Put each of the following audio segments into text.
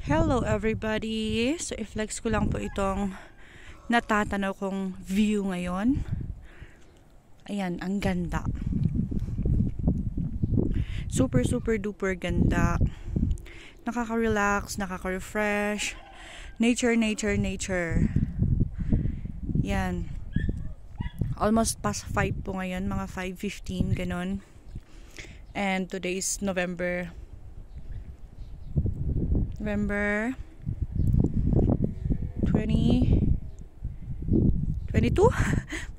Hello everybody! So i-flex ko lang po itong natatanaw kong view ngayon. Ayan, ang ganda. Super duper ganda. Nakaka-relax, nakaka-refresh. Nature. Yan. Almost past 5 po ngayon, mga 5:15 ganon. And today is November 22?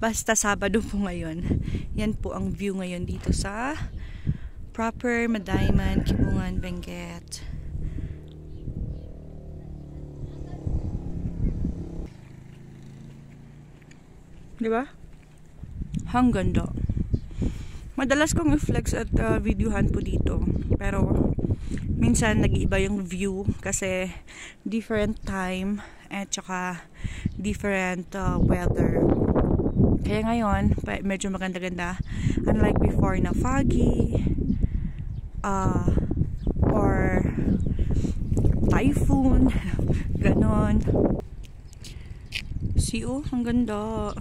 Basta Sabado po ngayon. Yan po ang view ngayon dito sa Proper Madayman, Kibungan, Benguet. Diba? Ang ganda. Madalas kong i-flex at videohan po dito. Pero minsan nag-iiba yung view kasi different time at saka different weather. Kaya ngayon, medyo maganda-ganda. Unlike before na foggy or typhoon, ganon. See, oh, ang ganda.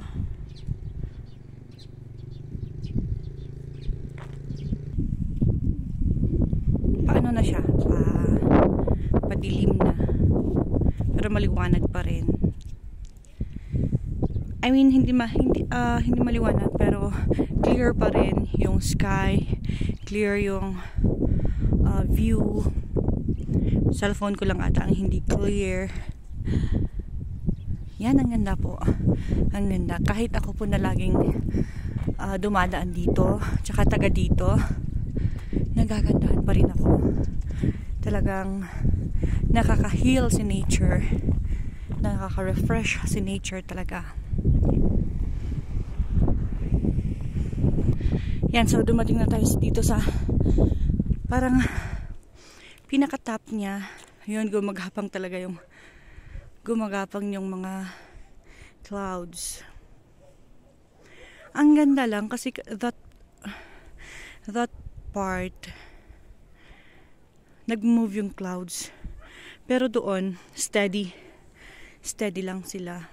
Paano na siya? Padilim na. Pero maliwanag pa rin. I mean, hindi maliwanag pero clear pa rin yung sky, clear yung view. Cellphone ko lang ata ang hindi clear. Yan, ang ganda po. Ang ganda. Kahit ako po na laging dumadaan dito, tsaka taga dito, nagagandahan pa rin ako. Talagang nakaka-heal si nature. Nakaka-refresh si nature talaga. Yan, so dumating na tayo dito sa parang pinaka-top niya. Yun, gumagapang yung mga clouds. Ang ganda lang kasi that part nag-move yung clouds. Pero doon, steady lang sila.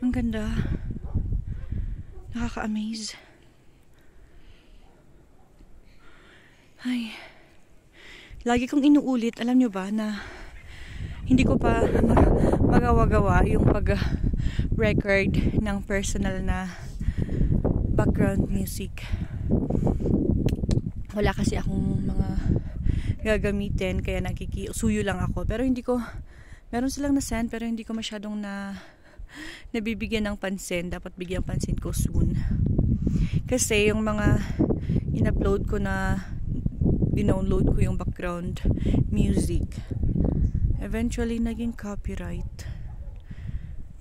Ang ganda. Nakaka-amaze. Ay. Lagi kong inuulit, alam nyo ba, na hindi ko pa magawa yung pag-record ng personal na background music. Wala kasi akong mga gagamitin, kaya suyo lang ako. Pero meron silang na-send, pero hindi ko masyadong nabibigyan ng pansin. Dapat bigyan pansin ko soon. Kasi yung mga in-upload ko na dinownload ko yung background music, eventually naging copyright.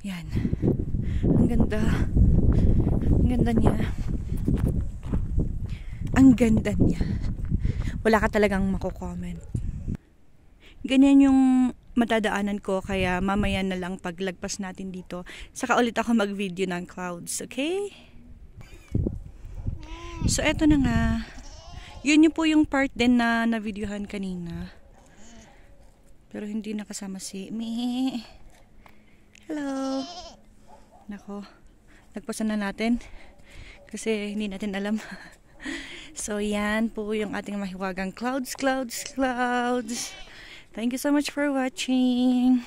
Yan. Ang ganda. Ang ganda niya. Ang ganda niya. Wala ka talagang mako-comment. Ganyan yung matadaanan ko, kaya mamaya na lang paglagpas natin dito, saka ulit ako mag-video ng clouds, okay? So eto na nga. Yun po yung part din na na-videohan kanina. Pero hindi nakasama si Me. Hello. Nako. Nagpasan na natin kasi hindi natin alam. So yan po yung ating mahiwagang clouds. Thank you so much for watching.